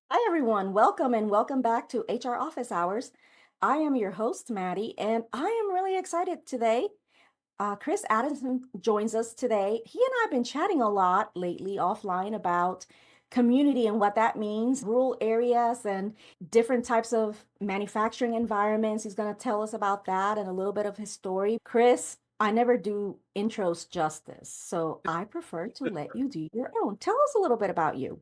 Hi, everyone. Welcome and welcome back to HR Office Hours. I am your host, Maddie, and I am really excited today. Chris Adamson joins us today. He and I have been chatting a lot lately offline about community and what that means, rural areas, and different types of manufacturing environments. He's going to tell us about that and a little bit of his story. Chris, I never do intros justice, so I prefer to let you do your own. Tell us a little bit about you.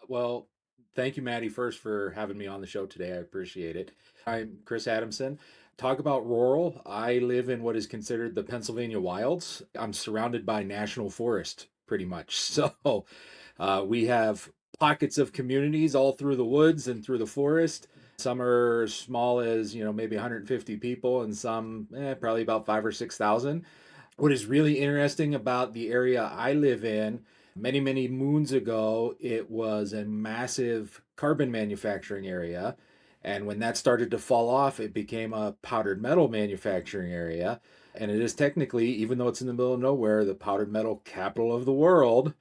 Well, thank you, Maddie, first for having me on the show today. I appreciate it. I'm Chris Adamson. Talk about rural. I live in what is considered the Pennsylvania wilds. I'm surrounded by national forest, pretty much. So we have pockets of communities all through the woods and through the forest. Some are as small as, maybe 150 people, and some probably about 5 or 6,000. What is really interesting about the area I live in, many moons ago, it was a massive carbon manufacturing area. And when that started to fall off, it became a powdered metal manufacturing area. And it is technically, even though it's in the middle of nowhere, the powdered metal capital of the world.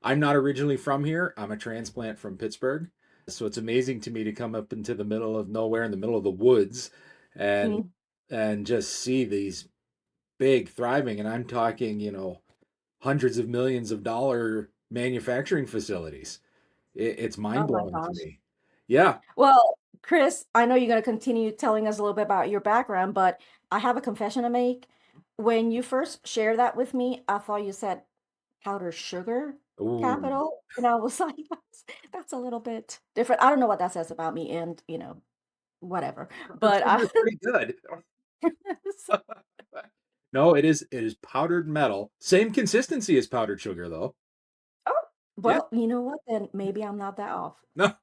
I'm not originally from here. I'm a transplant from Pittsburgh. So it's amazing to me to come up into the middle of nowhere in the middle of the woods and Mm. and just see these big, thriving, and I'm talking, hundreds of millions of dollar manufacturing facilities. It's mind Oh my blowing to gosh. me. Yeah. Well, Chris, I know you're going to continue telling us a little bit about your background, but I have a confession to make. When you first shared that with me, I thought you said powdered sugar Ooh, capital. And I was like, that's a little bit different. I don't know what that says about me and, whatever. powdered But sugar is pretty good. so- No, it is powdered metal. Same consistency as powdered sugar though. oh, Yeah. well, you know what? Then maybe I'm not that off. No.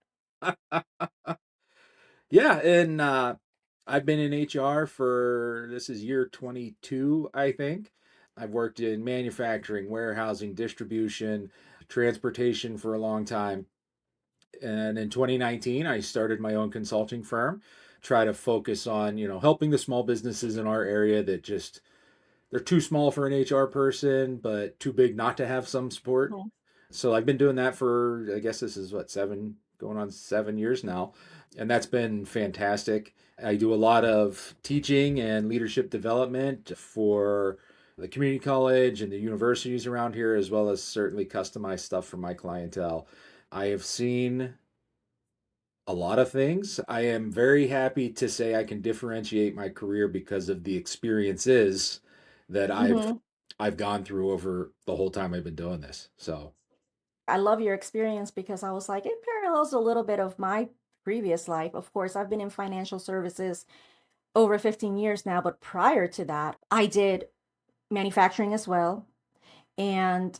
Yeah, and I've been in HR for this is year 22, I think. I've worked in manufacturing, warehousing, distribution, transportation for a long time. And in 2019, I started my own consulting firm, try to focus on, helping the small businesses in our area that just they're too small for an HR person, but too big not to have some support. Mhm. So I've been doing that for, I guess this is what, going on 7 years now. And that's been fantastic. I do a lot of teaching and leadership development for the community college and the universities around here, as well as certainly customized stuff for my clientele. I have seen a lot of things. I am very happy to say I can differentiate my career because of the experiences that Mhm. I've gone through over the whole time I've been doing this. So, I love your experience because I was like, it parallels a little bit of my previous life. Of course, I've been in financial services over 15 years now, but prior to that, I did manufacturing as well and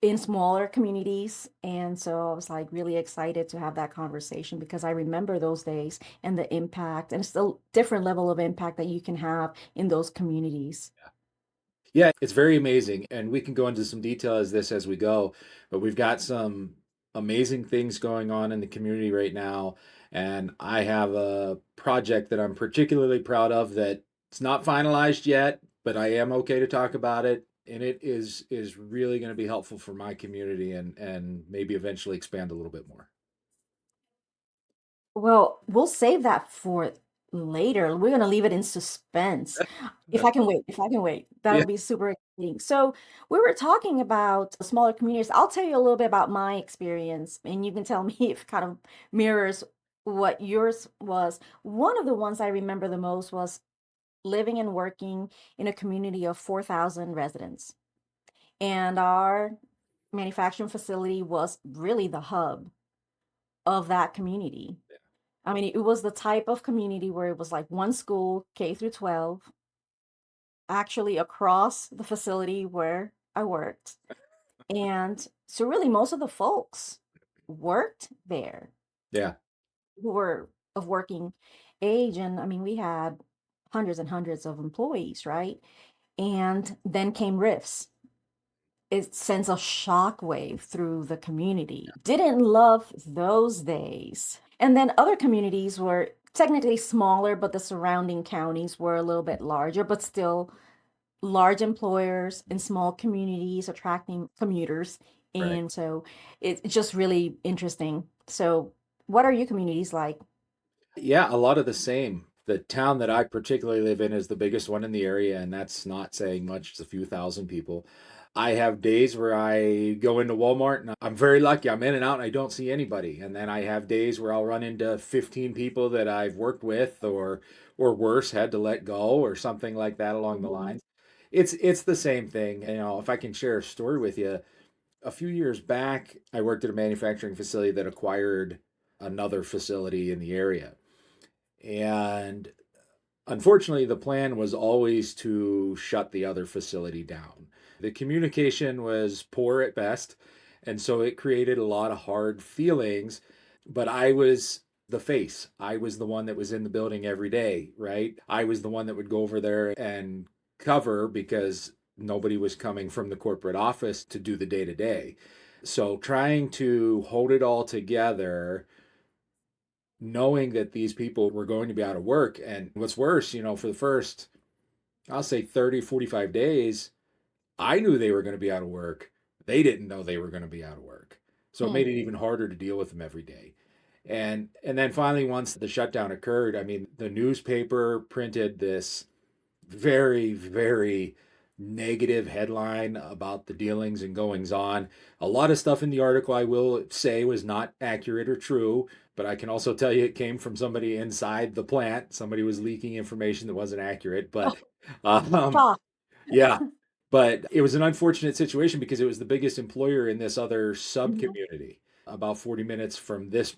in smaller communities. And so I was like really excited to have that conversation because I remember those days and the impact, and it's a different level of impact that you can have in those communities. yeah, it's very amazing. And we can go into some detail as we go, but we've got some amazing things going on in the community right now. And I have a project that I'm particularly proud of that it's not finalized yet, but I am okay to talk about it. And it is really going to be helpful for my community and maybe eventually expand a little bit more. Well, we'll save that for later. We're gonna leave it in suspense. If I can wait, Yeah. that'll be super exciting. So we were talking about smaller communities. I'll tell you a little bit about my experience, and you can tell me if it kind of mirrors what yours was. One of the ones I remember the most was living and working in a community of 4,000 residents. And our manufacturing facility was really the hub of that community. I mean, it was the type of community where it was like one school, K through 12, actually across the facility where I worked. And so really most of the folks worked there Yeah. who were of working age. And I mean, we had hundreds and hundreds of employees, right? And then came rifts. It sends a shockwave through the community. Didn't love those days. And then other communities were technically smaller, but the surrounding counties were a little bit larger, but still large employers in small communities attracting commuters. Right. And so it's just really interesting. So What are your communities like? Yeah, a lot of the same. The town that I particularly live in is the biggest one in the area, and that's not saying much. It's a few thousand people. I have days where I go into Walmart and I'm very lucky. I'm in and out and I don't see anybody. And then I have days where I'll run into 15 people that I've worked with or worse, had to let go or something like that along the Mhm. lines. It's the same thing. You know, if I can share a story with you, a few years back, I worked at a manufacturing facility that acquired another facility in the area. And unfortunately, the plan was always to shut the other facility down. The communication was poor at best, and so it created a lot of hard feelings. But I was the face. I was the one that was in the building every day, right? I was the one that would go over there and cover because nobody was coming from the corporate office to do the day to day. So trying to hold it all together, knowing that these people were going to be out of work. And what's worse, you know, for the first, I'll say 30, 45 days, I knew they were going to be out of work. They didn't know they were going to be out of work. So it Hmm. made it even harder to deal with them every day. And then finally, once the shutdown occurred, I mean, the newspaper printed this very, very negative headline about the dealings and goings on. A lot of stuff in the article, I will say, was not accurate or true, but I can also tell you it came from somebody inside the plant. Somebody was leaking information that wasn't accurate. But Oh, um, shock. yeah, but it was an unfortunate situation because it was the biggest employer in this other sub Mhm. community, about 40 minutes from this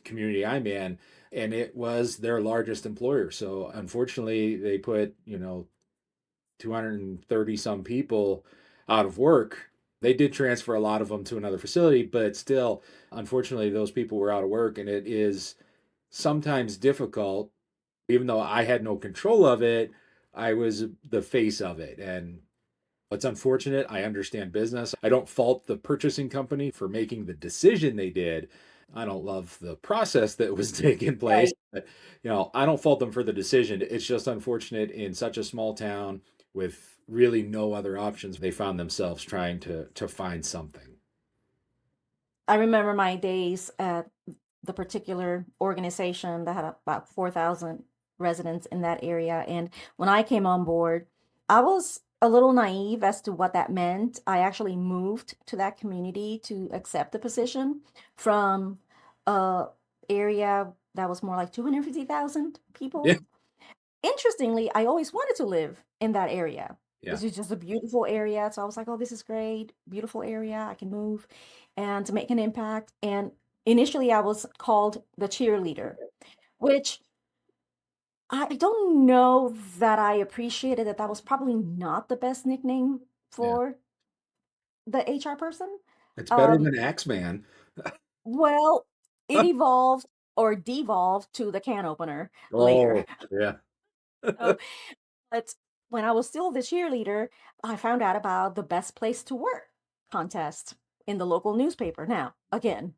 community I'm in, and it was their largest employer. So unfortunately, they put, you know, 230 some people out of work. They did transfer a lot of them to another facility, but still, unfortunately, those people were out of work, and it is sometimes difficult. Even though I had no control of it, I was the face of it. And it's unfortunate. I understand business. I don't fault the purchasing company for making the decision they did. I don't love the process that was taking place, Right. but you know, I don't fault them for the decision. It's just unfortunate in such a small town with really no other options. They found themselves trying to find something. I remember my days at the particular organization that had about 4,000 residents in that area. And when I came on board, I was a little naive as to what that meant. I actually moved to that community to accept the position from a area that was more like 250,000 Yeah, people. Interestingly, I always wanted to live in that area. yeah, This is just a beautiful area. So I was like, oh, this is great. Beautiful area. I can move and to make an impact. And initially, I was called the cheerleader, which I don't know that I appreciated that that was probably not the best nickname yeah. for the HR person. It's better Um, than Axeman. well, it evolved or devolved to the can opener later. Oh, yeah. So but when I was still the cheerleader, I found out about the best place to work contest in the local newspaper. Now, again,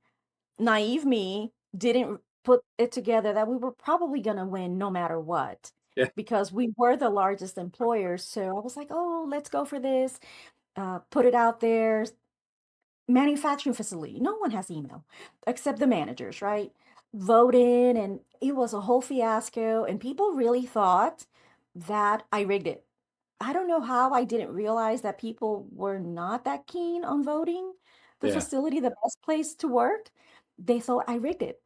naive me didn't put it together that we were probably going to win no matter what Yeah, because we were the largest employer. So I was like, oh, let's go for this, put it out there. Manufacturing facility, no one has email except the managers, right? Vote in, and it was a whole fiasco. And people really thought that I rigged it. I don't know how I didn't realize that people were not that keen on voting the yeah, facility the best place to work. They thought I rigged it.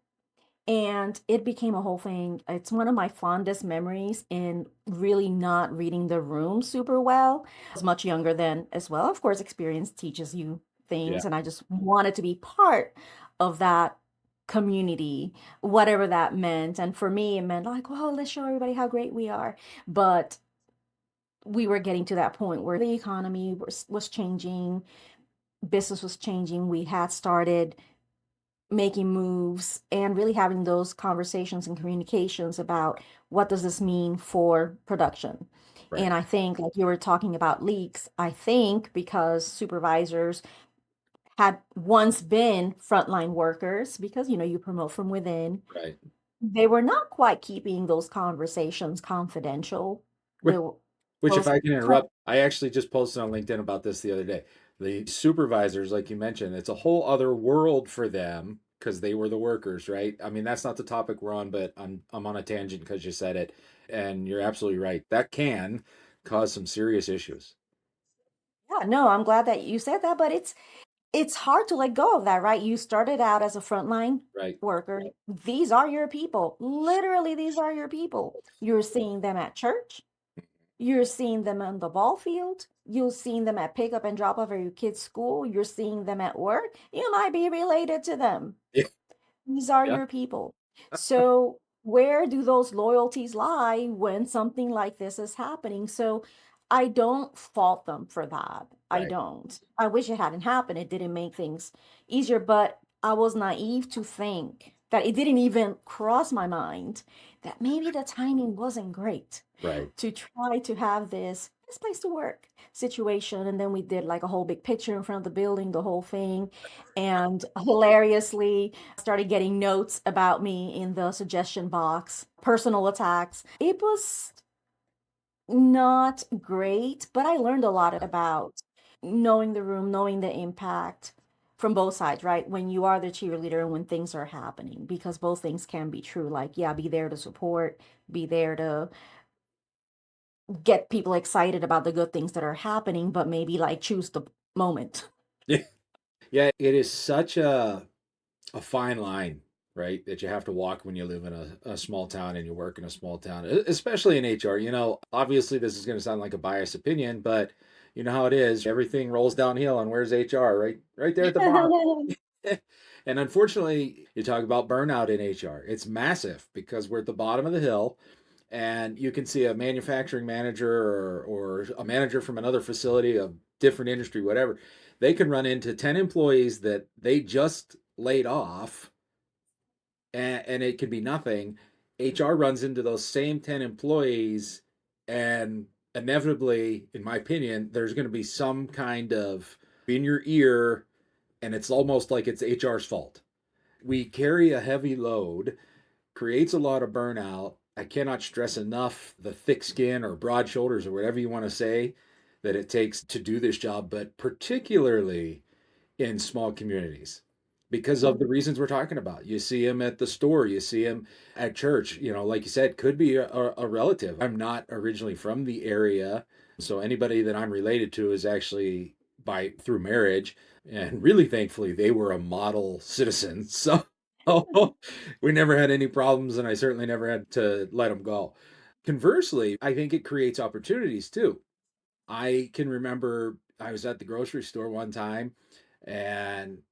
And it became a whole thing. It's one of my fondest memories in really not reading the room super well. I was much younger then as well. Of course, experience teaches you yeah. things, and I just wanted to be part of that community, whatever that meant. And for me, it meant like, well, let's show everybody how great we are. But we were getting to that point where the economy was changing, business was changing. We had started making moves and really having those conversations and communications about what does this mean for production. Right, And I think, like you were talking about leaks, I think because supervisors had once been frontline workers, because you promote from within, right. they were not quite keeping those conversations confidential. The Which, if those I can con- interrupt, I actually just posted on LinkedIn about this the other day. The supervisors, like you mentioned, it's a whole other world for them because they were the workers, right? I mean, that's not the topic we're on, but I'm on a tangent because you said it, and you're absolutely right. That can cause some serious issues, Yeah, no, I'm glad that you said that, but it's hard to let go of that, right? You started out as a frontline right? worker. These are your people. Literally, these are your people. You're seeing them at church. You're seeing them on the ball field. You're seeing them at pick up and drop off at your kid's school. You're seeing them at work. You might be related to them. Yeah, These are yeah, your people. So, where do those loyalties lie when something like this is happening? So, I don't fault them for that. I right. don't. I wish it hadn't happened. It didn't make things easier, but I was naive to think that it didn't even cross my mind that maybe the timing wasn't great Right. to try to have this place to work situation. And then we did like a whole big picture in front of the building, the whole thing. And hilariously started getting notes about me in the suggestion box, personal attacks. It was not great, but I learned a lot about knowing the room, knowing the impact from both sides, right? When you are the cheerleader and when things are happening, because both things can be true. Like, yeah, be there to support, be there to get people excited about the good things that are happening, but maybe like choose the moment. Yeah, yeah. It is such a fine line, right, that you have to walk when you live in a small town and you work in a small town, especially in HR. Obviously, this is going to sound like a biased opinion, but you know how it is. Everything rolls downhill, and where's HR? Right there at the bottom. And unfortunately, you talk about burnout in HR. It's massive because we're at the bottom of the hill, and you can see a manufacturing manager or a manager from another facility, a different industry, whatever. They can run into 10 employees that they just laid off, and it can be nothing. HR runs into those same 10 employees, and inevitably, in my opinion, there's going to be some kind of in your ear, and it's almost like it's HR's fault. We carry a heavy load, creates a lot of burnout. I cannot stress enough the thick skin or broad shoulders or whatever you want to say that it takes to do this job, but particularly in small communities because of the reasons we're talking about. You see him at the store, you see him at church, like you said, could be a relative. I'm not originally from the area, so anybody that I'm related to is actually by through marriage, and really thankfully they were a model citizen. So we never had any problems, and I certainly never had to let them go. Conversely, I think it creates opportunities too. I can remember I was at the grocery store one time, and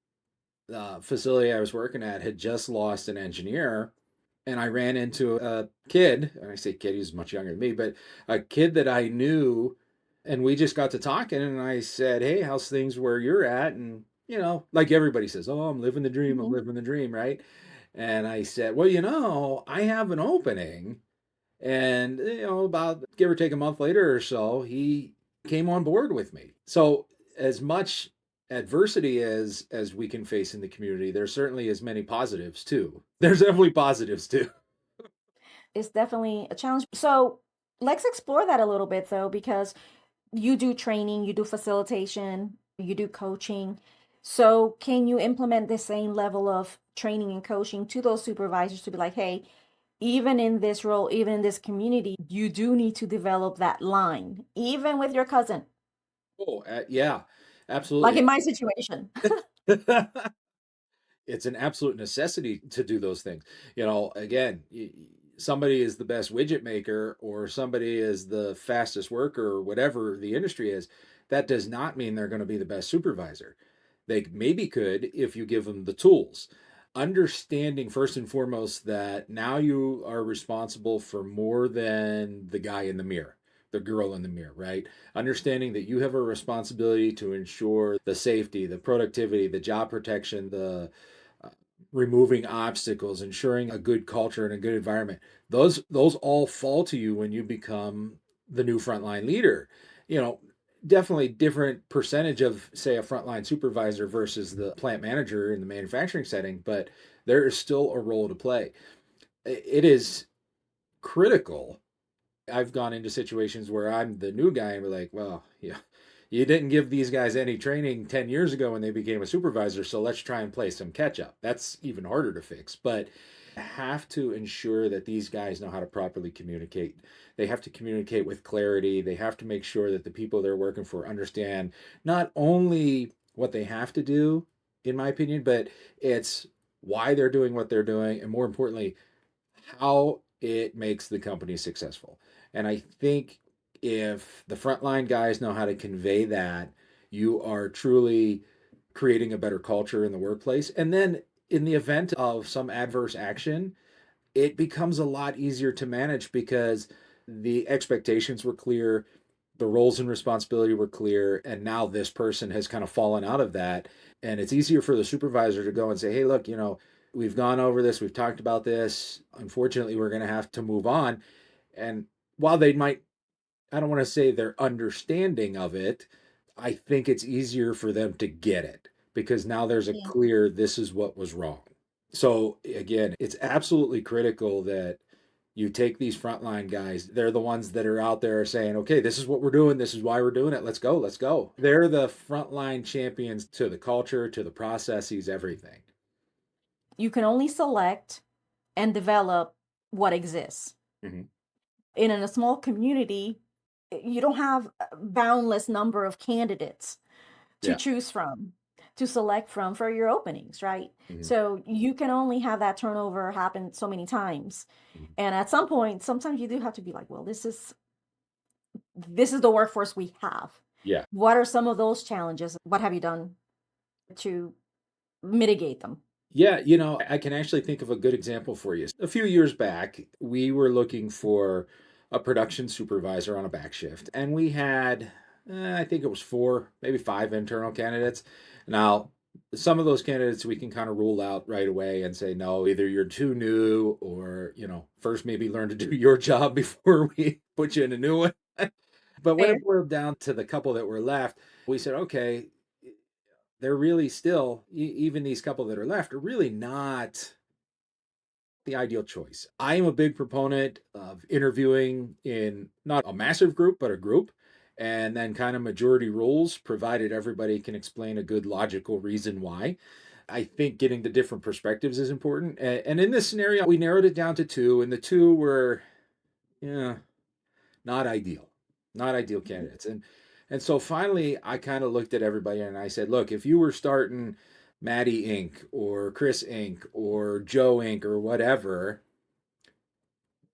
the facility I was working at had just lost an engineer. And I ran into a kid, and I say kid, he's much younger than me, but a kid that I knew. And we just got to talking, and I said, "Hey, how's things where you're at?" And, like everybody says, "Oh, I'm living the dream, I'm Mhm. living the dream," right? And I said, "Well, I have an opening." And, about give or take a month later or so, he came on board with me. So, as much adversity as we can face in the community, there certainly is many positives too. There's definitely positives too. It's definitely a challenge. So let's explore that a little bit though, because you do training, you do facilitation, you do coaching. So can you implement the same level of training and coaching to those supervisors to be like, hey, even in this role, even in this community, you do need to develop that line, even with your cousin, Oh, yeah, like absolutely. in my situation. It's an absolute necessity to do those things. Again, somebody is the best widget maker or somebody is the fastest worker or whatever the industry is. That does not mean they're going to be the best supervisor. They maybe could if you give them the tools. Understanding first and foremost that now you are responsible for more than the guy in the mirror, the girl in the mirror, right? Understanding that you have a responsibility to ensure the safety, the productivity, the job protection, the uh, removing obstacles, ensuring a good culture and a good environment. Those all fall to you when you become the new frontline leader. You know, Definitely different percentage of say a frontline supervisor versus the plant manager in the manufacturing setting, but there is still a role to play. It is critical. I've gone into situations where I'm the new guy and we're like, well, yeah, You didn't give these guys any training 10 years ago when they became a supervisor, so let's try and play some catch up. That's even harder to fix, but have to ensure that these guys know how to properly communicate. They have to communicate with clarity. They have to make sure that the people they're working for understand not only what they have to do, in my opinion, but it's why they're doing what they're doing, and more importantly, how it makes the company successful. And I think if the frontline guys know how to convey that, you are truly creating a better culture in the workplace. And then in the event of some adverse action, it becomes a lot easier to manage because the expectations were clear, the roles and responsibility were clear, and now this person has kind of fallen out of that. And it's easier for the supervisor to go and say, hey, look, we've gone over this, we've talked about this. Unfortunately, we're going to have to move on. And while they might, I don't want to say they're understanding of it, I think it's easier for them to get it because now there's a Yeah. clear, this is what was wrong. So again, it's absolutely critical that you take these frontline guys. They're the ones that are out there saying, okay, this is what we're doing. This is why we're doing it. Let's go. Let's go. They're the frontline champions to the culture, to the processes, everything. You can only select and develop what exists. Hmm. In a small community, you don't have a boundless number of candidates to Yeah. choose from, to select from for your openings, right? Hmm. So you can only have that turnover happen so many times. Hmm. And at some point, sometimes you do have to be like, well, this is the workforce we have. Yeah. What are some of those challenges? What have you done to mitigate them? Yeah, I can actually think of a good example for you. A few years back, we were looking for a production supervisor on a back shift, and we had, I think it was four, maybe five internal candidates. Now, some of those candidates we can kind of rule out right away and say, no, either you're too new or, first maybe learn to do your job before we put you in a new one. But when Fair. it boiled down to the couple that were left, we said, okay, they're really still, even these couple that are left, are really not the ideal choice. I am a big proponent of interviewing in not a massive group, but a group, and then kind of majority rules, provided everybody can explain a good logical reason why. I think getting the different perspectives is important. And in this scenario, we narrowed it down to two, and the two were, yeah, not ideal, not ideal candidates. And so finally, I kind of looked at everybody and I said, look, if you were starting Maddie Inc. or Chris Inc. or Joe Inc. or whatever,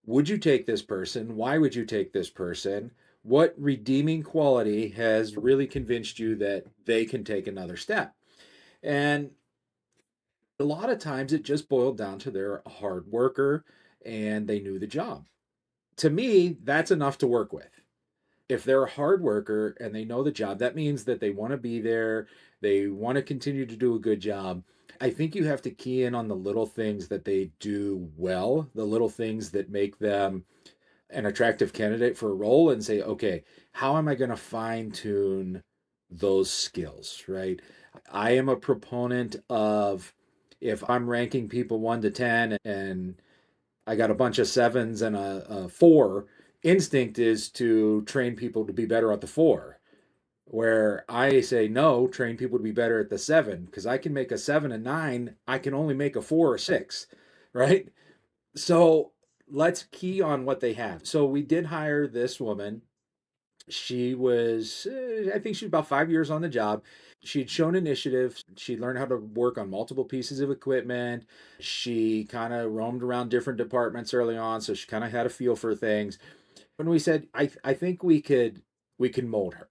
would you take this person? Why would you take this person? What redeeming quality has really convinced you that they can take another step? And a lot of times it just boiled down to they're a hard worker and they knew the job. To me, that's enough to work with. If they're a hard worker and they know the job, that means that they want to be there. They want to continue to do a good job. I think you have to key in on the little things that they do well, the little things that make them an attractive candidate for a role and say, okay, how am I going to fine tune those skills, right? I am a proponent of if I'm ranking people 1 to 10 and I got a bunch of sevens and a four, instinct is to train people to be better at the four. Where I say no, train people to be better at the seven because I can make a 7 and 9. I can only make a 4 or 6, right? So let's key on what they have. So we did hire this woman. She was, I think she was about 5 years on the job. She'd shown initiative. She learned how to work on multiple pieces of equipment. She kind of roamed around different departments early on, so she kind of had a feel for things. When we said, I think we can mold her.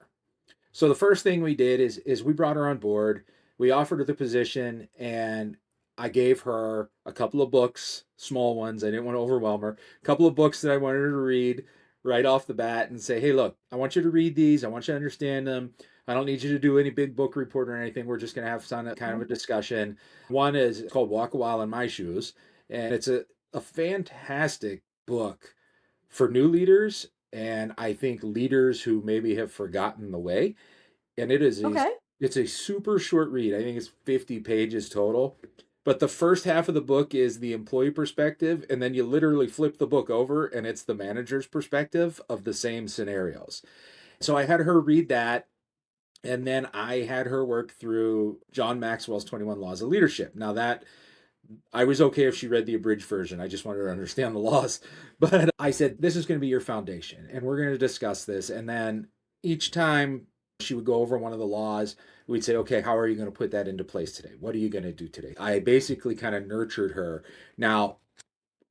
So the first thing we did is we brought her on board. We offered her the position, and I gave her a couple of books, small ones. I didn't want to overwhelm her. A couple of books that I wanted her to read right off the bat and say, "Hey, look, I want you to read these. I want you to understand them. I don't need you to do any big book report or anything. We're just going to have some kind of a discussion." One is called "Walk a While in My Shoes," and it's a fantastic book for new leaders and I think leaders who maybe have forgotten the way. And Okay. it's a super short read. I think it's 50 pages total. But the first half of the book is the employee perspective, and then you literally flip the book over and it's the manager's perspective of the same scenarios. So I had her read that. And then I had her work through John Maxwell's 21 Laws of Leadership. Now, that I was okay if she read the abridged version. I just wanted her to understand the laws. But I said, this is going to be your foundation, and we're going to discuss this. And then each time she would go over one of the laws, we'd say, okay, how are you going to put that into place today? What are you going to do today? I basically kind of nurtured her. Now,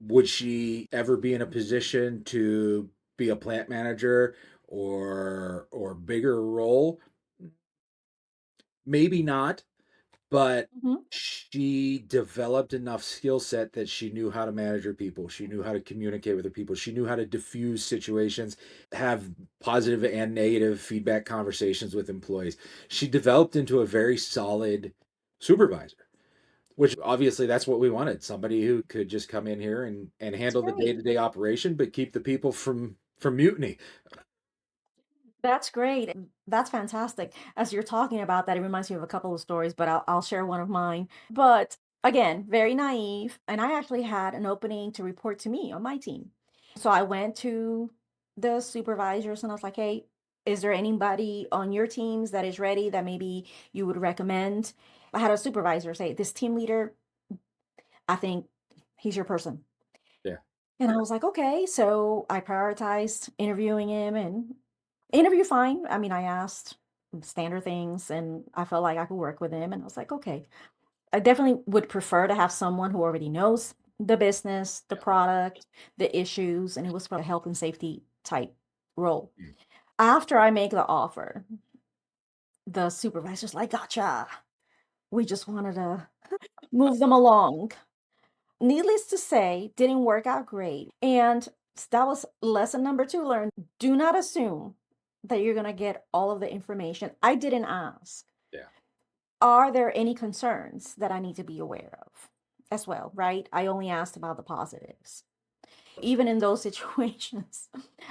would she ever be in a position to be a plant manager or bigger role? Maybe not, but Mhm. she developed enough skill set that she knew how to manage her people. She knew how to communicate with her people. She knew how to diffuse situations, have positive and negative feedback conversations with employees. She developed into a very solid supervisor, which obviously that's what we wanted. Somebody who could just come in here and That's handle the great. day-to-day operation, but keep the people from mutiny. That's great. That's fantastic. As you're talking about that, it reminds me of a couple of stories, but I'll share one of mine. But again, very naive. And I actually had an opening to report to me on my team. So I went to the supervisors and I was like, hey, is there anybody on your teams that is ready that maybe you would recommend? I had a supervisor say, this team leader, I think he's your person. Yeah. And I was like, okay. So I prioritized interviewing him and interview fine. I mean, I asked standard things and I felt like I could work with him. And I was like, okay, I definitely would prefer to have someone who already knows the business, the Yeah. product, the issues, and it was for a health and safety type role. Mm. After I make the offer, the supervisor's like, gotcha. We just wanted to move them along. Needless to say, didn't work out great. And that was lesson number two learned. Do not assume that you're going to get all of the information. I didn't ask. Yeah. Are there any concerns that I need to be aware of as well, right? I only asked about the positives. Even in those situations,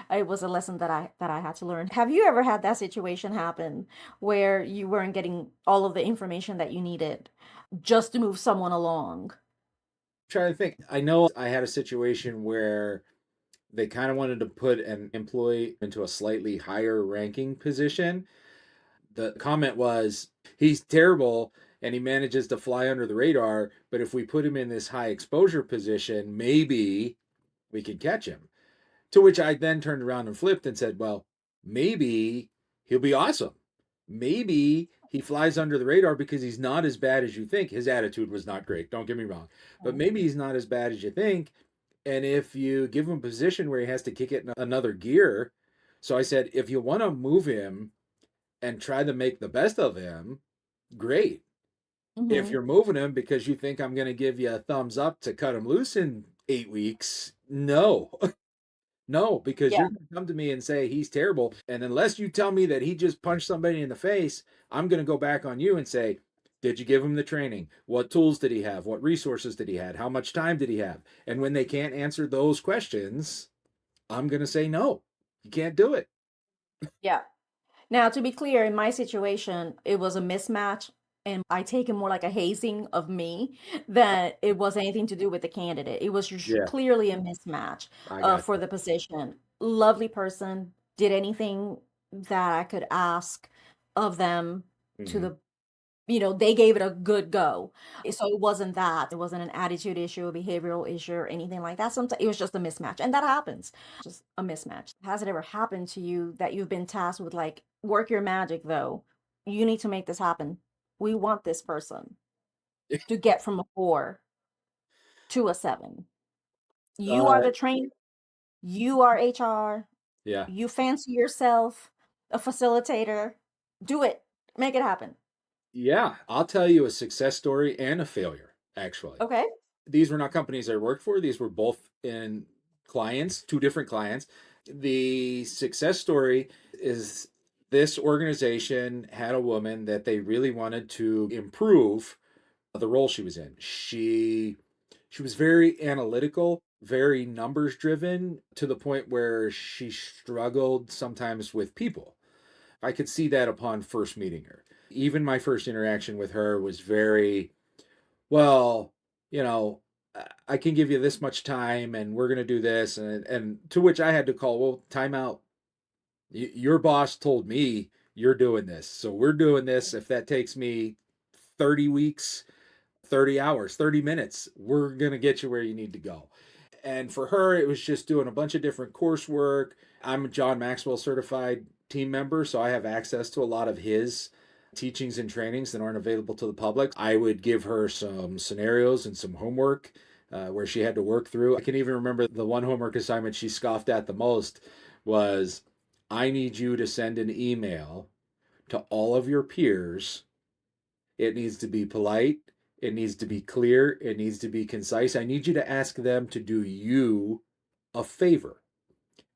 it was a lesson that I had to learn. Have you ever had that situation happen where you weren't getting all of the information that you needed just to move someone along? Trying to think. I know I had a situation where they kind of wanted to put an employee into a slightly higher ranking position. The comment was, he's terrible and he manages to fly under the radar, but if we put him in this high exposure position, maybe we could catch him. To which I then turned around and flipped and said, well, maybe he'll be awesome. Maybe he flies under the radar because he's not as bad as you think. His attitude was not great, don't get me wrong, but maybe he's not as bad as you think. And if you give him a position where he has to kick it in another gear, so I said, if you want to move him and try to make the best of him, great. If Hmm. you're moving him because you think I'm going to give you a thumbs up to cut him loose in 8 weeks, no. No, because Yeah. you're going to come to me and say he's terrible. And unless you tell me that he just punched somebody in the face, I'm going to go back on you and say, did you give him the training? What tools did he have? What resources did he have? How much time did he have? And when they can't answer those questions, I'm going to say, no, you can't do it. Yeah. Now, to be clear, in my situation, it was a mismatch, and I take it more like a hazing of me than it was anything to do with the candidate. It was just Yeah, clearly a mismatch I got for you. the position. Lovely person, did anything that I could ask of them to Hmm. the they gave it a good go. So it wasn't that. It wasn't an attitude issue, a behavioral issue, or anything like that. Sometimes it was just a mismatch. And that happens. Just a mismatch. Has it ever happened to you that you've been tasked with like, work your magic though? You need to make this happen. We want this person to get from a 4 to a 7. You are Uh, the trainer, you are HR, yeah. you fancy yourself a facilitator. Do it. Make it happen. Yeah. I'll tell you a success story and a failure, actually. Okay. These were not companies I worked for. These were both in clients, two different clients. The success story is this organization had a woman that they really wanted to improve the role she was in. She was very analytical, very numbers driven to the point where she struggled sometimes with people. I could see that upon first meeting her. Even my first interaction with her was very, well, you know, I can give you this much time and we're going to do this. And to which I had to call, well, time out. Your boss told me you're doing this. So we're doing this. If that takes me 30 weeks, 30 hours, 30 minutes, we're going to get you where you need to go. And for her, it was just doing a bunch of different coursework. I'm a John Maxwell certified team member, so I have access to a lot of his teachings and trainings that aren't available to the public. I would give her some scenarios and some homework where she had to work through. I can even remember the one homework assignment she scoffed at the most was, I need you to send an email to all of your peers. It needs to be polite. It needs to be clear. It needs to be concise. I need you to ask them to do you a favor.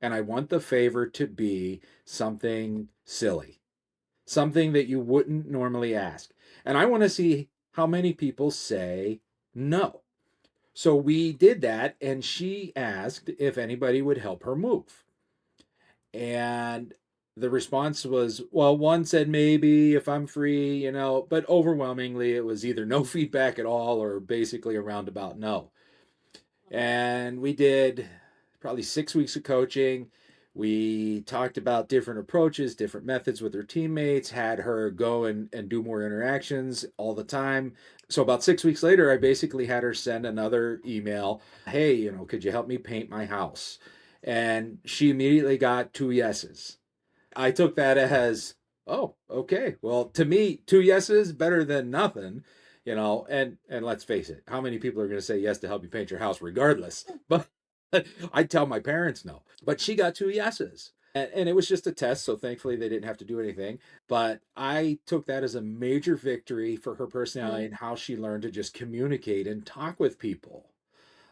And I want the favor to be something silly, something that you wouldn't normally ask. And I want to see how many people say no. So we did that, and she asked if anybody would help her move. And the response was, well, one said maybe if I'm free, but overwhelmingly it was either no feedback at all or basically a roundabout no. And we did probably 6 weeks of coaching. We talked about different approaches, different methods with her teammates, had her go and do more interactions all the time. So about 6 weeks later, I basically had her send another email. Hey, could you help me paint my house? And she immediately got two yeses. I took that as, oh, okay. Well, to me, two yeses better than nothing, and let's face it, how many people are going to say yes to help you paint your house regardless? But I tell my parents no. But she got two yeses. And it was just a test, so thankfully they didn't have to do anything. But I took that as a major victory for her personality Mhm. and how she learned to just communicate and talk with people.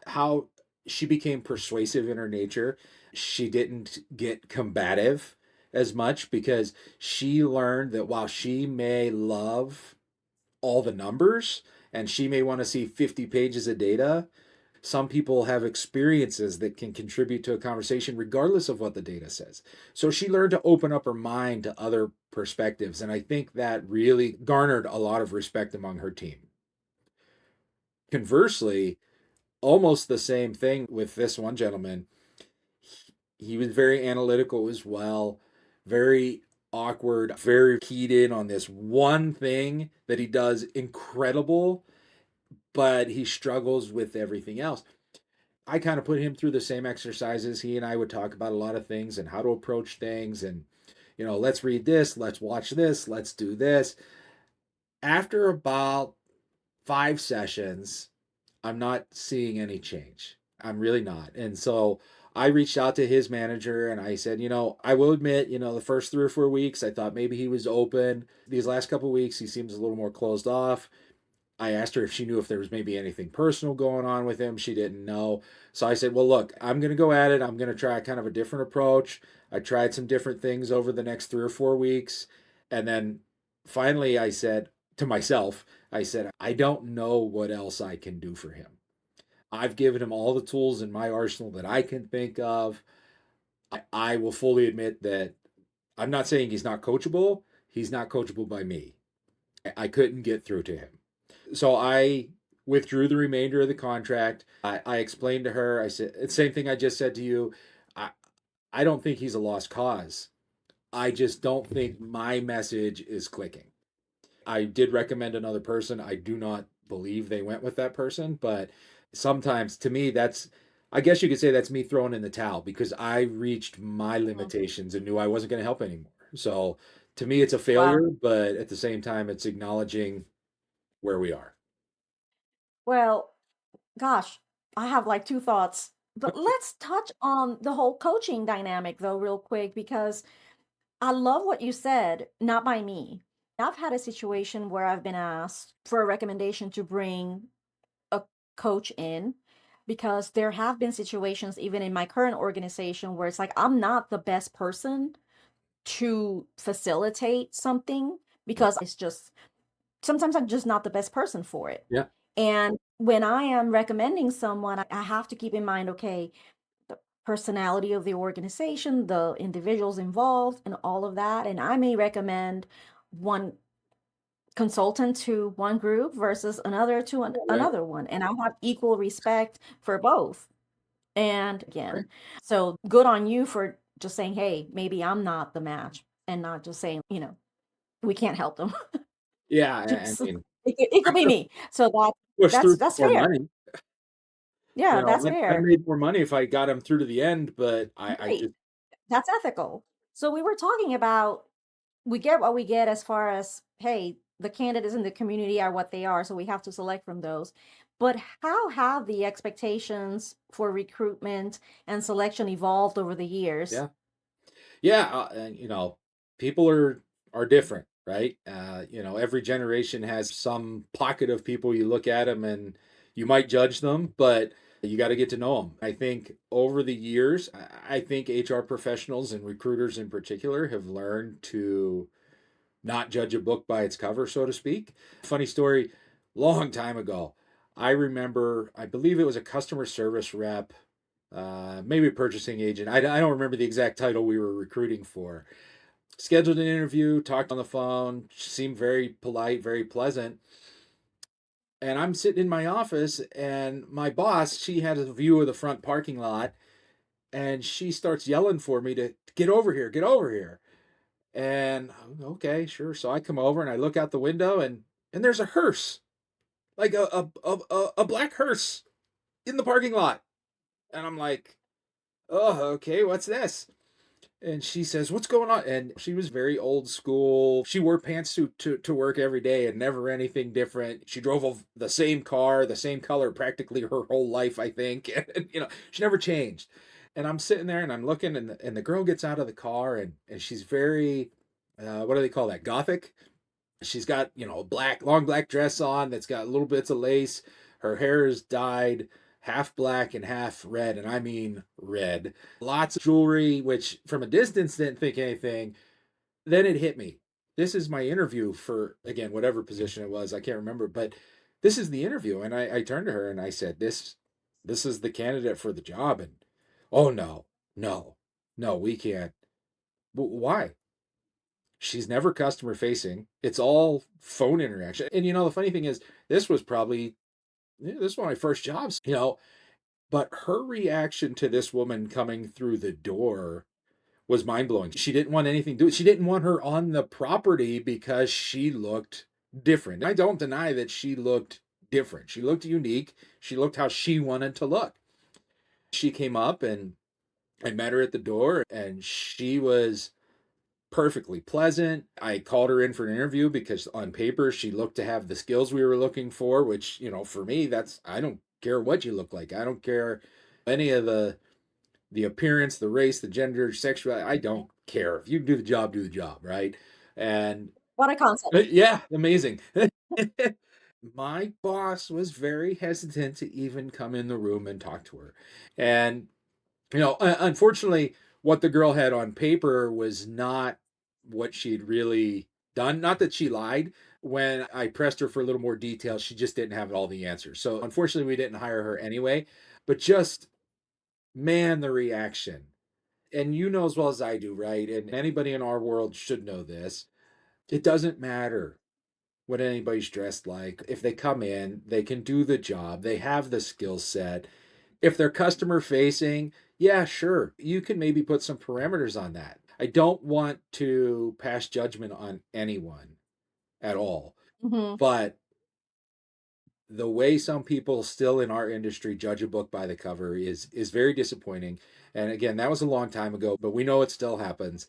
How she became persuasive in her nature. She didn't get combative as much because she learned that while she may love all the numbers and she may want to see 50 pages of data, some people have experiences that can contribute to a conversation regardless of what the data says. So she learned to open up her mind to other perspectives. And I think that really garnered a lot of respect among her team. Conversely, almost the same thing with this one gentleman. He was very analytical as well, very awkward, very keyed in on this one thing that he does incredible, but he struggles with everything else. I kind of put him through the same exercises. He and I would talk about a lot of things and how to approach things and, let's read this, let's watch this, let's do this. After about 5 sessions, I'm not seeing any change. I'm really not. And so I reached out to his manager and I said, I will admit, the first 3 or 4 weeks, I thought maybe he was open. These last couple of weeks, he seems a little more closed off. I asked her if she knew if there was maybe anything personal going on with him. She didn't know. So I said, well, look, I'm going to go at it. I'm going to try kind of a different approach. I tried some different things over the next 3 or 4 weeks. And then finally, I said to myself, I said, I don't know what else I can do for him. I've given him all the tools in my arsenal that I can think of. I will fully admit that I'm not saying he's not coachable. He's not coachable by me. I couldn't get through to him. So I withdrew the remainder of the contract. I explained to her, I said, the same thing I just said to you. I, I don't think he's a lost cause. I just don't think my message is clicking. I did recommend another person. I do not believe they went with that person, but sometimes to me, I guess you could say that's me throwing in the towel because I reached my Mhm. limitations and knew I wasn't going to help anymore. So to me, it's a Wow. failure, but at the same time, it's acknowledging where we are. Well, gosh, I have like two thoughts. But let's touch on the whole coaching dynamic though, real quick, because I love what you said, not by me. I've had a situation where I've been asked for a recommendation to bring a coach in because there have been situations, even in my current organization, where it's like I'm not the best person to facilitate something because it's just sometimes I'm just not the best person for it. Yeah. And when I am recommending someone, I have to keep in mind, okay, the personality of the organization, the individuals involved, and all of that. And I may recommend one consultant to one group versus another to Right. another one. And I have equal respect for both. And Right. again, so good on you for just saying, hey, maybe I'm not the match. and not just saying, we can't help them. Yeah, I Just mean, it I could be could me. So push that's through that's for more fair. money. Yeah, that's I'd fair. made more money if I got him through to the end, but I Right. just That's ethical. So we were talking about we get what we get as far as, hey, the candidates in the community are what they are, so we have to select from those. But how have the expectations for recruitment and selection evolved over the years? yeah. Yeah, and people are different, right? Every generation has some pocket of people you look at them and you might judge them, but you got to get to know them. I think over the years, I think HR professionals and recruiters in particular have learned to not judge a book by its cover, so to speak. Funny story, long time ago, I remember, I believe it was a customer service rep, maybe a purchasing agent. I don't remember the exact title we were recruiting for. Scheduled an interview, talked on the phone, seemed very polite, very pleasant. And I'm sitting in my office, and my boss, she had a view of the front parking lot, and she starts yelling for me to get over here, get over here. And okay, sure. So I come over and I look out the window, and there's a hearse, like a black hearse in the parking lot. And I'm like, oh, okay, what's this? And she says, "What's going on?" And she was very old school. She wore pantsuit to work every day and never anything different. She drove the same car, the same color practically her whole life, I think. And she never changed. And I'm sitting there and I'm looking, and the girl gets out of the car, and she's very, what do they call that? Gothic. She's got, a long black dress on that's got little bits of lace. Her hair is dyed half black and half red, and I mean red. Lots of jewelry, which from a distance didn't think anything. Then it hit me. This is my interview for, again, whatever position it was. I can't remember, but this is the interview. And I turned to her and I said, this is the candidate for the job. And oh, no, no, no, we can't. Why? She's never customer facing. It's all phone interaction. And the funny thing is, this was probably this is one of my first jobs, but her reaction to this woman coming through the door was mind blowing. She didn't want anything to do. She didn't want her on the property because she looked different. I don't deny that she looked different. She looked unique. She looked how she wanted to look. She came up and I met her at the door, and she was perfectly pleasant. I called her in for an interview because on paper she looked to have the skills we were looking for, which, for me, that's I don't care what you look like. I don't care any of the appearance, the race, the gender, sexual. I don't care. If you do the job, do the job, right? And What a concept. yeah, amazing. My boss was very hesitant to even come in the room and talk to her. And unfortunately, what the girl had on paper was not what she'd really done. Not that she lied. When I pressed her for a little more detail, she just didn't have all the answers. So unfortunately, we didn't hire her anyway. But just, man, the reaction. And you know as well as I do, right? And anybody in our world should know this. It doesn't matter what anybody's dressed like. If they come in, they can do the job, they have the skill set. If they're customer facing, yeah, sure, you can maybe put some parameters on that. I don't want to pass judgment on anyone at all, Hmm. but the way some people still in our industry judge a book by the cover is very disappointing. And again, that was a long time ago, but we know it still happens.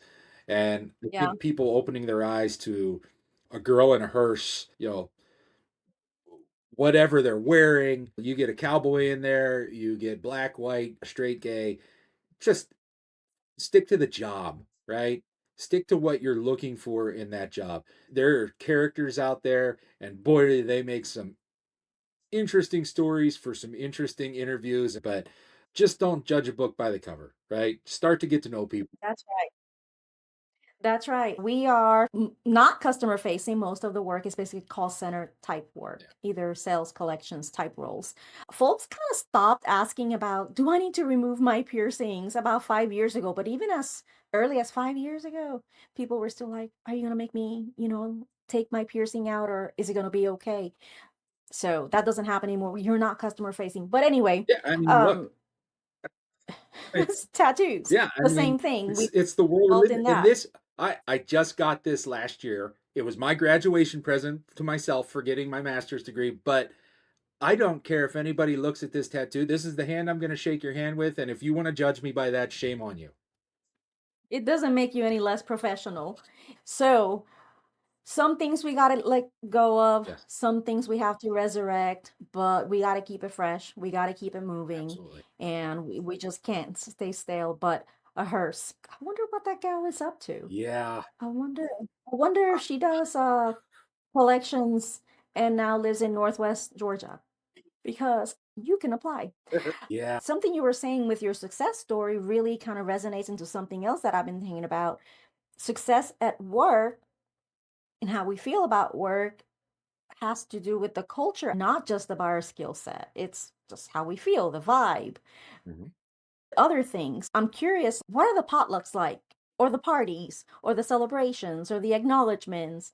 And I Yeah, think people opening their eyes to a girl in a hearse, whatever they're wearing. You get a cowboy in there, you get black, white, straight, gay. Just stick to the job, right? Stick to what you're looking for in that job. There are characters out there, and boy, do they make some interesting stories for some interesting interviews. But just don't judge a book by the cover, right? Start to get to know people. that's right. That's right. We are not customer facing. Most of the work is basically call center type Yeah. work, either sales collections type roles. Folks kind of stopped asking about, do I need to remove my piercings about 5 years ago? But even as early as 5 years ago, people were still like, are you going to make me, take my piercing out, or is it going to be okay? So that doesn't happen anymore. You're not customer facing. But anyway, Yeah, I mean, look, um, it's tattoos, yeah, I the mean, same thing. We it's the world we involved live in in. And that. I just got this last year. It was my graduation present to myself for getting my master's degree, but I don't care if anybody looks at this tattoo. This is the hand I'm going to shake your hand with, and if you want to judge me by that, shame on you. It doesn't make you any less professional. So, some things we gotta let go of, Yes, some things we have to resurrect, but we gotta keep it fresh. We gotta keep it moving, absolutely. and we just can't stay stale. But a hearse, I wonder what that gal is up to. Yeah. I wonder if she does collections and now lives in Northwest Georgia because you can apply. Yeah. Something you were saying with your success story really kind of resonates into something else that I've been thinking about. Success at work and how we feel about work has to do with the culture, not just about our skill set. It's just how we feel, the vibe, Mhm. other things. I'm curious, what are the potlucks like? Or the parties, or the celebrations, or the acknowledgments?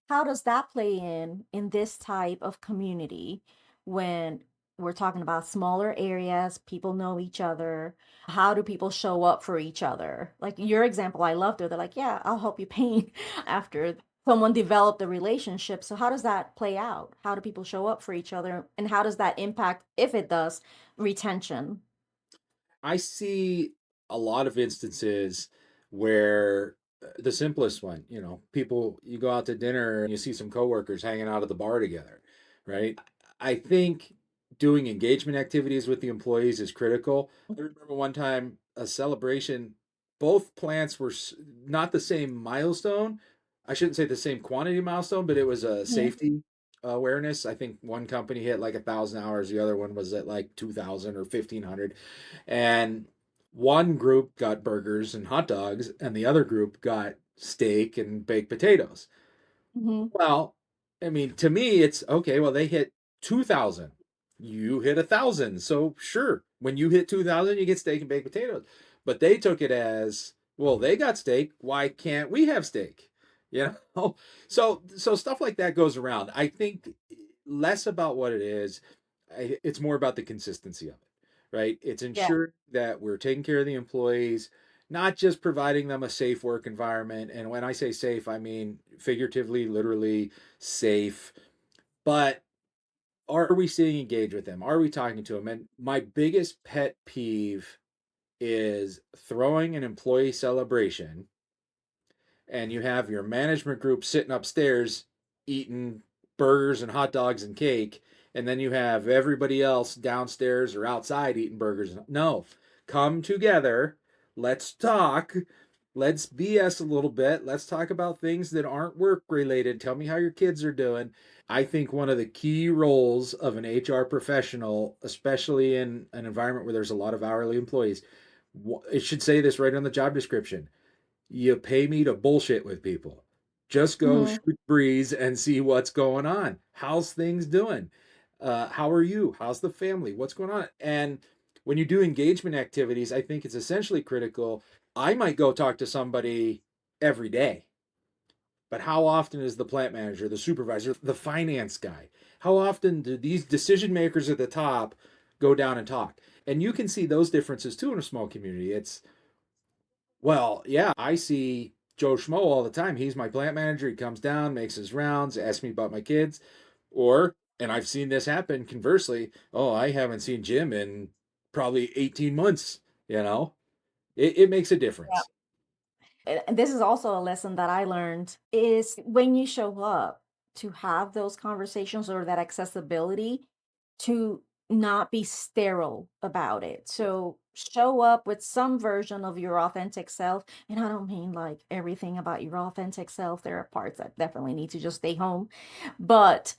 How does that play in this type of community when we're talking about smaller areas, people know each other? How do people show up for each other? Like your example, I loved it. They're like, yeah, I'll help you paint after someone developed a relationship. So how does that play out? How do people show up for each other? And how does that impact, if it does, retention? I see a lot of instances where the simplest one, people you go out to dinner and you see some coworkers hanging out at the bar together, right? I think doing engagement activities with the employees is critical. I remember one time a celebration, both plants were not the same milestone. I shouldn't say the same quantity milestone, but it was a Mhm. safety awareness. I think one company hit like 1,000 hours, the other one was at like 2,000 or 1,500, and one group got burgers and hot dogs, and the other group got steak and baked potatoes. Mhm. Well, I mean, to me, it's okay. Well, they hit 2,000. You hit 1,000. So, sure, when you hit 2,000, you get steak and baked potatoes. But they took it as, well, they got steak. Why can't we have steak? You know? So stuff like that goes around. I think less about what it is, it's more about the consistency of it, right? It's Yeah. ensuring that we're taking care of the employees, not just providing them a safe work environment. And when I say safe, I mean figuratively, literally safe. But are we staying engaged with them? Are we talking to them? And my biggest pet peeve is throwing an employee celebration and you have your management group sitting upstairs eating burgers and hot dogs and cake, and then you have everybody else downstairs or outside eating burgers. No, come together. Let's talk. Let's BS a little bit. Let's talk about things that aren't work related. Tell me how your kids are doing. I think one of the key roles of an HR professional, especially in an environment where there's a lot of hourly employees, it should say this right on the job description: you pay me to bullshit with people. Just go Mhm. shoot breeze and see what's going on. How's things doing? How are you? How's the family? What's going on? And when you do engagement activities, I think it's essentially critical. I might go talk to somebody every day, but how often is the plant manager, the supervisor, the finance guy? How often do these decision makers at the top go down and talk? And you can see those differences too in a small community. Well, yeah, I see Joe Schmo all the time. He's my plant manager. He comes down, makes his rounds, asks me about my kids. Or, and I've seen this happen conversely, oh, I haven't seen Jim in probably 18 months. You know, it makes a difference. And this is also a lesson that I learned is when you show up to have those conversations or that accessibility to not be sterile about it. So show up with some version of your authentic self. And I don't mean like everything about your authentic self. There are parts that definitely need to just stay home. But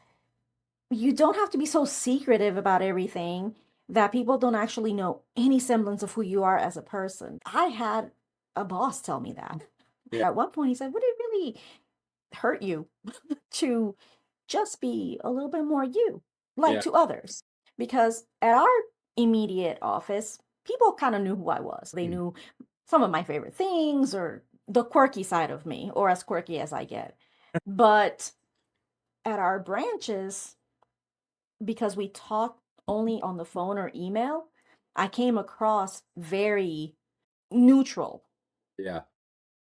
you don't have to be so secretive about everything that people don't actually know any semblance of who you are as a person. I had a boss tell me that. Yeah. At one point, he said, would it really hurt you to just be a little bit more you, like Yeah. to others? Because at our immediate office, people kind of knew who I was. They Mm. knew some of my favorite things or the quirky side of me, or as quirky as I get. But at our branches, because we talked only on the phone or email, I came across very neutral. Yeah.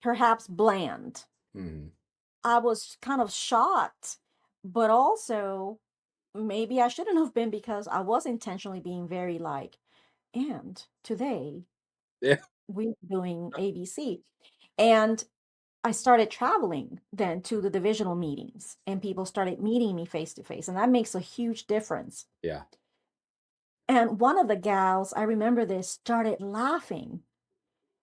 perhaps bland. Mhm. I was kind of shocked, but also maybe I shouldn't have been because I was intentionally being very like, and today Yeah. we're doing ABC. And I started traveling then to the divisional meetings and people started meeting me face to face. And that makes a huge difference. Yeah. And one of the gals, I remember this, started laughing.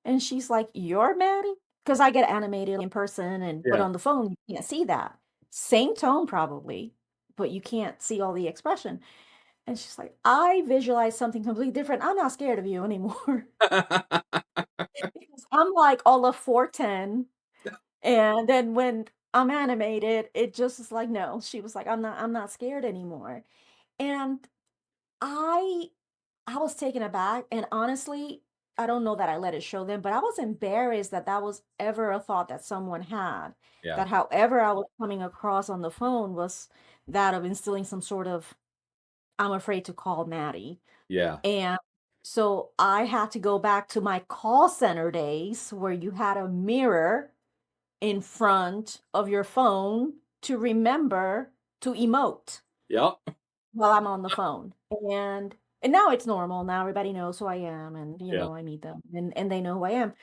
And she's like, "You're Maddie?" Because I get animated in person but Yeah. on the phone, you can't see that. Same tone probably, but you can't see all the expression. And she's like, "I visualize something completely different. I'm not scared of you anymore." Because I'm like all of 4'10", and then when I'm animated, it just is like, no. She was like, I'm not scared anymore." And I I was taken aback, and honestly, I don't know that I let it show them, but I was embarrassed that that was ever a thought that someone had, Yeah. that however I was coming across on the phone was that of instilling some sort of, "I'm afraid to call Maddie." Yeah. And so I had to go back to my call center days where you had a mirror in front of your phone to remember to emote Yep. while I'm on the phone. And now it's normal. Now everybody knows who I am and Yeah. I meet them and they know who I am.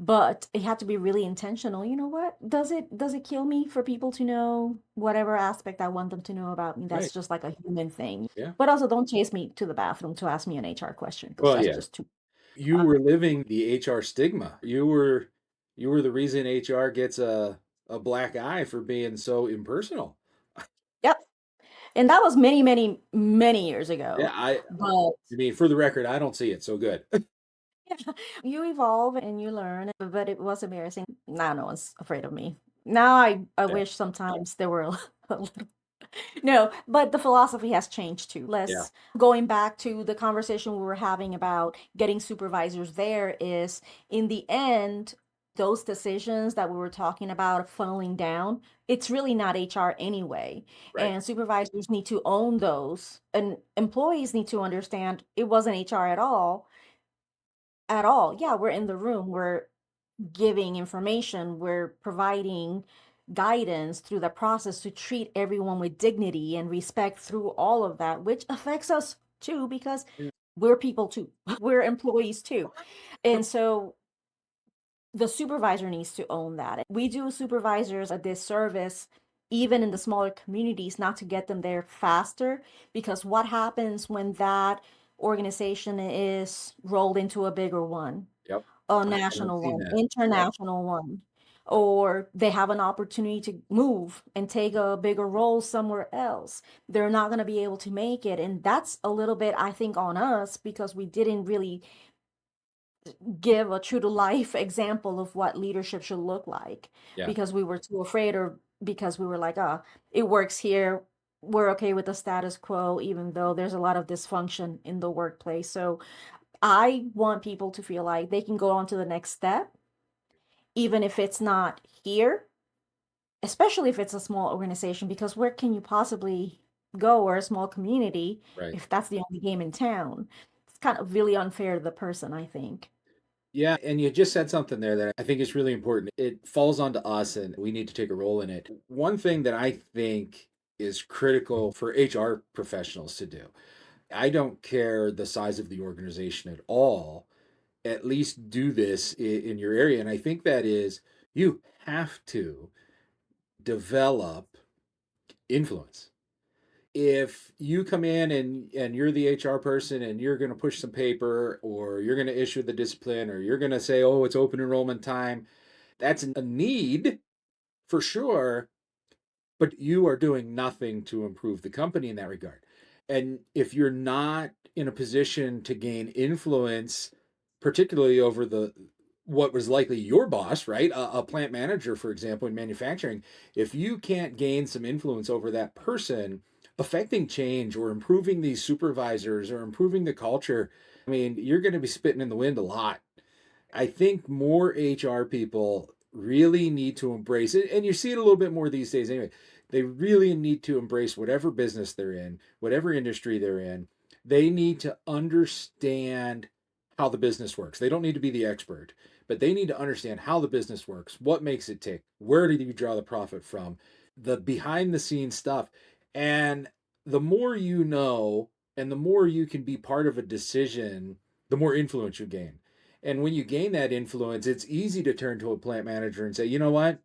But it had to be really intentional. You know what? Does it kill me for people to know whatever aspect I want them to know about me? That's Right. just like a human thing. Yeah. But also don't chase me to the bathroom to ask me an HR question because Well, that's yeah. just too You uh, were living the HR stigma. You were the reason HR gets a black eye for being so impersonal. yep. And that was many, many, many years Yeah, ago. I But mean, for the record, I don't see it so good. you evolve and you learn, but it was embarrassing. Now no one's afraid of me. Now I Yeah. wish sometimes there were a little. No, but the philosophy has changed too. Yeah. Less going back to the conversation we were having about getting supervisors there is in the end, those decisions that we were talking about funneling down, it's really not HR anyway. Right. And supervisors need to own those, and employees need to understand it wasn't HR at all. At all. Yeah, we're in the room. We're giving information. We're providing guidance through the process to treat everyone with dignity and respect through all of that, which affects us too, because Yeah. we're people too. We're employees too. And so the supervisor needs to own that. We do supervisors a disservice, even in the smaller communities, not to get them there faster, because what happens when that organization is rolled into a bigger one? Yep. A I've national seen one, that. international one, or they have an opportunity to move and take a bigger role somewhere else. They're not going to be able to make it. And that's a little bit, I think, on us because we didn't really give a true to life example of what leadership should look like Yeah. because we were too afraid or because we were like, it works here. We're okay with the status quo, even though there's a lot of dysfunction in the workplace. So I want people to feel like they can go on to the next step even if it's not here, especially if it's a small organization, because where can you possibly go or a small community Right. if that's the only game in town? It's kind of really unfair to the person, I think. Yeah, and you just said something there that I think is really important. It falls onto us and we need to take a role in it. One thing that I think is critical for HR professionals to do. I don't care the size of the organization at all. At least do this in your area. And I think that is you have to develop influence. If you come in and you're the HR person and you're going to push some paper or you're going to issue the discipline or you're going to say, "Oh, it's open enrollment time." That's a need for sure, but you are doing nothing to improve the company in that regard. And if you're not in a position to gain influence, particularly over the what was likely your boss, right? A plant manager, for example, in manufacturing, if you can't gain some influence over that person, affecting change or improving these supervisors or improving the culture, I mean, you're going to be spitting in the wind a lot. I think more HR people really need to embrace it, and you see it a little bit more these days anyway. They really need to embrace whatever business they're in, whatever industry they're in. They need to understand how the business works. They don't need to be the expert, but they need to understand how the business works, what makes it tick, where do you draw the profit from, the behind the scenes stuff. And the more you know, and the more you can be part of a decision, the more influence you gain. And when you gain that influence, it's easy to turn to a plant manager and say, you know what?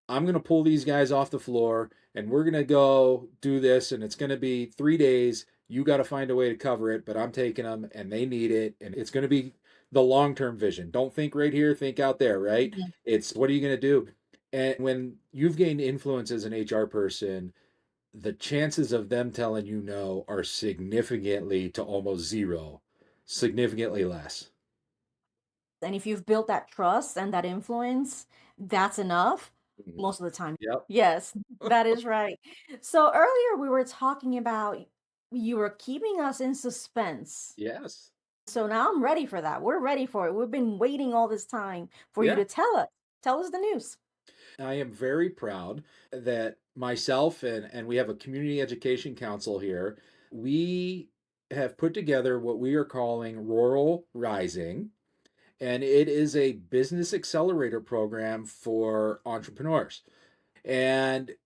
I'm going to pull these guys off the floor and we're going to go do this. And it's going to be 3 days. You got to find a way to cover it, but I'm taking them and they need it. And it's going to be the long term vision. Don't think right here, think out there, right? Mhm. It's what are you going to do? And when you've gained influence as an HR person, the chances of them telling you no are significantly to almost zero, significantly less. And if you've built that trust and that influence, that's enough Mhm. most of the time. Yep. Yes, that is right. So earlier we were talking about you were keeping us in suspense. Yes. So now I'm ready for that. We're ready for it. We've been waiting all this time for you Yeah. to tell us. Tell us the news. I am very proud that myself and we have a community education council here. We have put together what we are calling Rural Rising, and it is a business accelerator program for entrepreneurs. And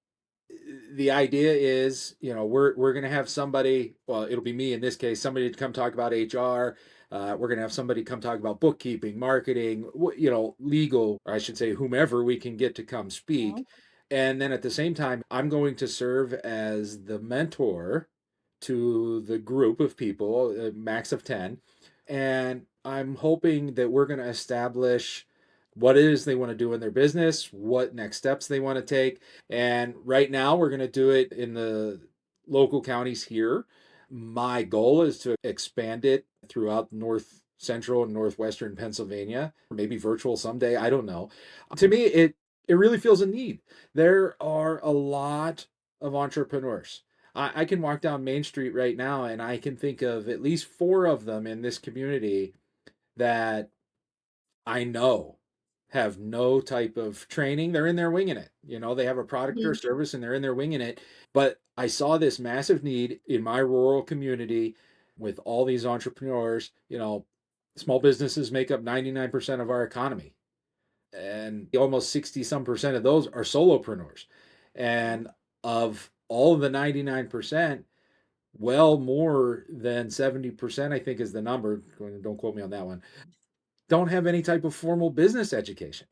the idea is, we're going to have somebody, well, it'll be me in this case, somebody to come talk about HR. We're going to have somebody come talk about bookkeeping, marketing, legal, or I should say, whomever we can get to come speak. Mhm. And then at the same time, I'm going to serve as the mentor to the group of people, a max of 10. And I'm hoping that we're going to establish what it is they want to do in their business, what next steps they want to take. And right now, we're going to do it in the local counties here. My goal is to expand it throughout North Central and Northwestern Pennsylvania, maybe virtual someday. I don't know. To me, it really feels a need. There are a lot of entrepreneurs. I can walk down Main Street right now and I can think of at least four of them in this community that I know have no type of training. They're in there winging it. They have a product or Mhm. service and they're in there winging it. But I saw this massive need in my rural community with all these entrepreneurs. Small businesses make up 99% of our economy. And almost 60 some percent of those are solopreneurs. And of all of the 99%, well, more than 70%, I think is the number. Don't quote me on that one, don't have any type of formal business education.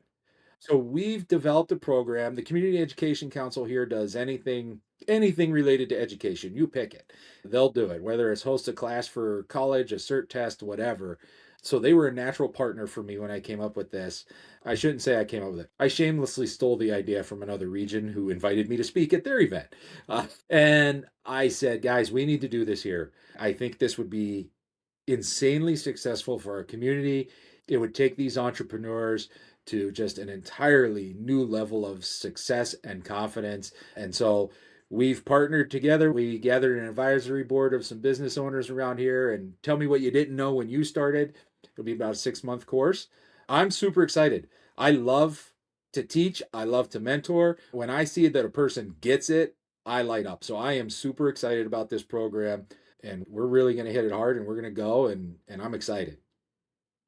So we've developed a program. The Community Education Council here does anything related to education. You pick it. They'll do it, whether it's host a class for college, a cert test, whatever. So they were a natural partner for me when I came up with this. I shouldn't say I came up with it. I shamelessly stole the idea from another region who invited me to speak at their event. And I said, guys, we need to do this here. I think this would be insanely successful for our community. It would take these entrepreneurs to just an entirely new level of success and confidence. And so we've partnered together. We gathered an advisory board of some business owners around here and tell me what you didn't know when you started. It'll be about a 6 month course. I'm super excited. I love to teach, I love to mentor. When I see that a person gets it, I light up. So I am super excited about this program and we're really going to hit it hard and we're going to go and I'm excited.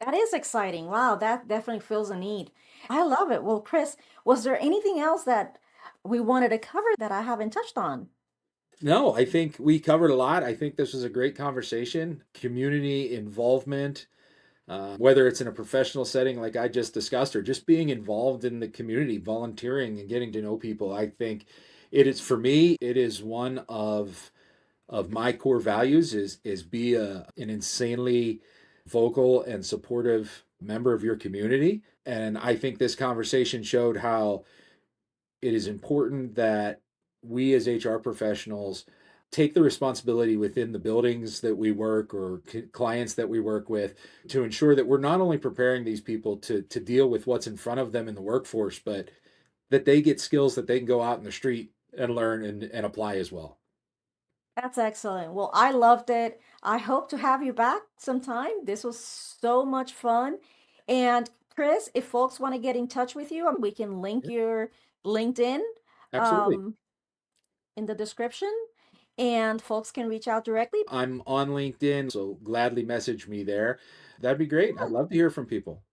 That is exciting. Wow, that definitely fills a need. I love it. Well, Chris, was there anything else that we wanted to cover that I haven't touched on? No, I think we covered a lot. I think this was a great conversation. Community involvement, whether it's in a professional setting like I just discussed, or just being involved in the community, volunteering and getting to know people. I think it is for me. It is one of my core values is be an insanely vocal and supportive member of your community. And I think this conversation showed how it is important that we as HR professionals take the responsibility within the buildings that we work or clients that we work with to ensure that we're not only preparing these people to deal with what's in front of them in the workforce, but that they get skills that they can go out in the street and learn and apply as well. That's excellent. Well, I loved it. I hope to have you back sometime. This was so much fun. And Chris, if folks want to get in touch with you, we can link Yeah, your LinkedIn absolutely. um, in the description. And folks can reach out directly. I'm on LinkedIn, so gladly message me there. That'd be great. I'd Yeah. love to hear from people.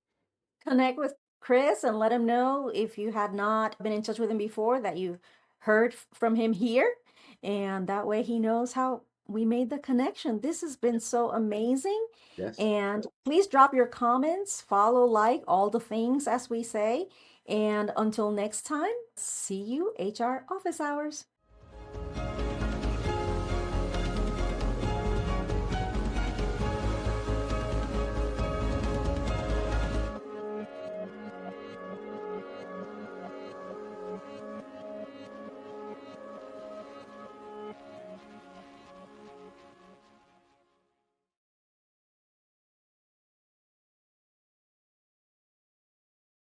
Connect with Chris and let him know if you had not been in touch with him before that you heard from him here. And that way he knows how we made the connection. This has been so amazing. Yes. And please drop your comments, follow, like, all the things as we say. And until next time, see you HR office hours.